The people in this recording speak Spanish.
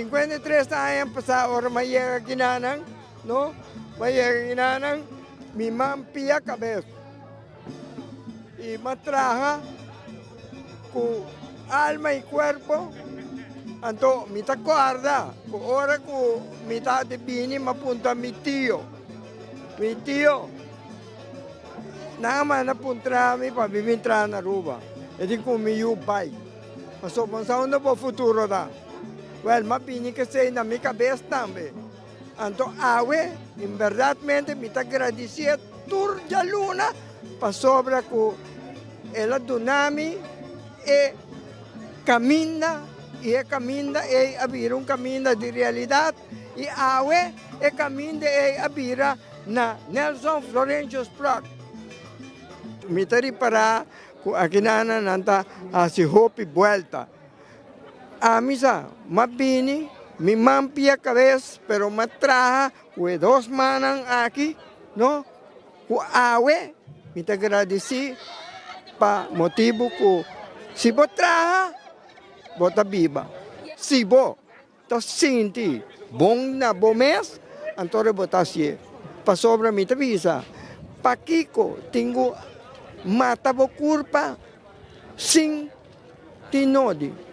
53 años pasado ahora me llega ginanang, ¿no? Me llega ginanang, mi mampia cabeza. Y me traja con alma y cuerpo. Anto, mi ta guarda, ahora con mi ta de bini me apunta mi tío. Mi tío, nada más apunta a mí para vivir en Aruba. E di con mi pai. Mas pensando no futuro da. Well, mas bini que sei na minha cabeça também. Então, awe, em verdade, me está agradecendo tur de luna para sobra com ela dunami e caminha e abrir caminho de realidade e awe e caminho e abrir na Nelson Florencio Sprok. Me tari para aqui na nanta si Hopi vuelta. A misa, mabini, mi mampia cabeza, pero me traja, fue 2 manas aquí, ¿no? Awe, me te agradeci, pa motivo que, si vos traja, vos ta viva. Si vos, ta sinti, bom na bom mês, então vos ta sie. Pa sobra me te visa. Pa Kiko, tengo mata bo curpa, sin tinodi.